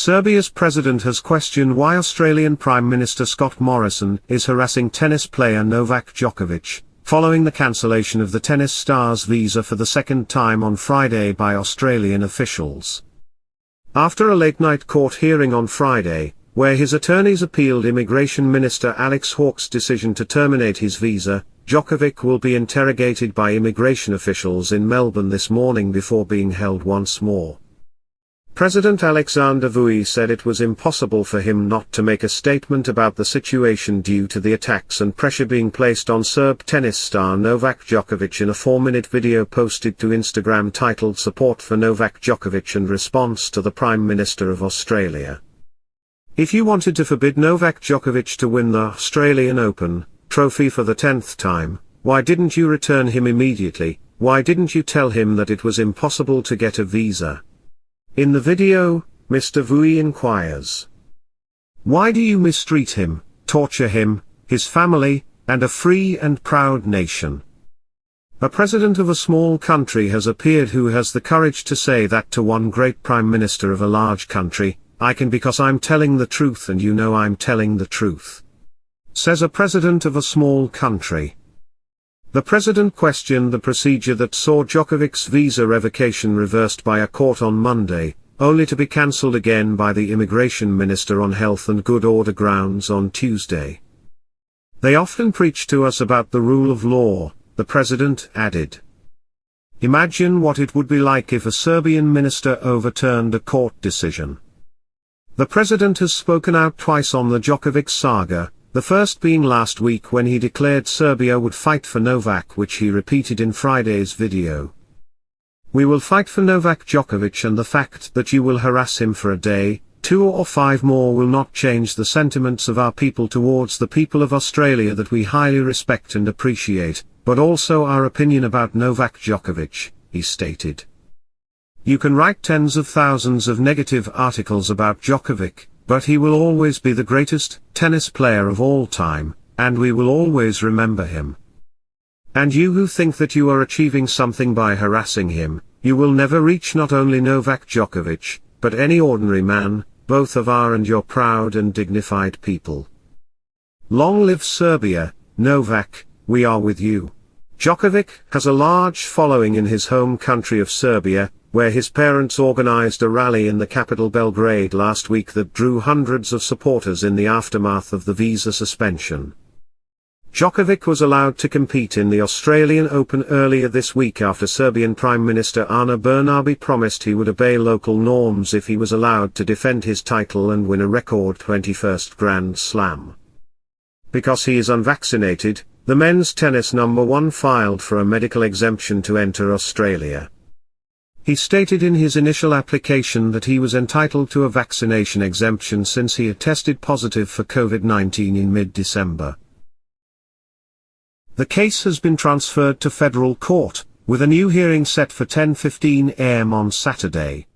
Serbia's president has questioned why Australian Prime Minister Scott Morrison is harassing tennis player Novak Djokovic, following the cancellation of the tennis star's visa for the second time on Friday by Australian officials. After a late-night court hearing on Friday, where his attorneys appealed Immigration Minister Alex Hawke's decision to terminate his visa, Djokovic will be interrogated by immigration officials in Melbourne this morning before being held once more. President Aleksander Vucic said it was impossible for him not to make a statement about the situation due to the attacks and pressure being placed on Serb tennis star Novak Djokovic in a 4-minute video posted to Instagram titled "Support for Novak Djokovic and Response to the Prime Minister of Australia." If you wanted to forbid Novak Djokovic to win the Australian Open trophy for the 10th time, why didn't you return him immediately? Why didn't you tell him that it was impossible to get a visa? In the video, Mr. Vucic inquires. Why do you mistreat him, torture him, his family, and a free and proud nation? A president of a small country has appeared who has the courage to say that to one great prime minister of a large country, "I can because I'm telling the truth and you know I'm telling the truth," says a president of a small country. The president questioned the procedure that saw Djokovic's visa revocation reversed by a court on Monday, only to be cancelled again by the immigration minister on health and good order grounds on Tuesday. "They often preach to us about the rule of law," the president added. Imagine what it would be like if a Serbian minister overturned a court decision. The president has spoken out twice on the Djokovic saga, the first being last week when he declared Serbia would fight for Novak, which he repeated in Friday's video. "We will fight for Novak Djokovic, and the fact that you will harass him for a day, 2 or 5 more will not change the sentiments of our people towards the people of Australia that we highly respect and appreciate, but also our opinion about Novak Djokovic," he stated. "You can write tens of thousands of negative articles about Djokovic, but he will always be the greatest tennis player of all time, and we will always remember him. And you who think that you are achieving something by harassing him, you will never reach not only Novak Djokovic, but any ordinary man, both of our and your proud and dignified people. Long live Serbia, Novak, we are with you." Djokovic has a large following in his home country of Serbia, where his parents organized a rally in the capital Belgrade last week that drew hundreds of supporters in the aftermath of the visa suspension. Djokovic was allowed to compete in the Australian Open earlier this week after Serbian Prime Minister Ana Brnabić promised he would obey local norms if he was allowed to defend his title and win a record 21st Grand Slam. Because he is unvaccinated, the men's tennis number 1 filed for a medical exemption to enter Australia. He stated in his initial application that he was entitled to a vaccination exemption since he had tested positive for COVID-19 in mid-December. The case has been transferred to federal court, with a new hearing set for 10:15 a.m. on Saturday.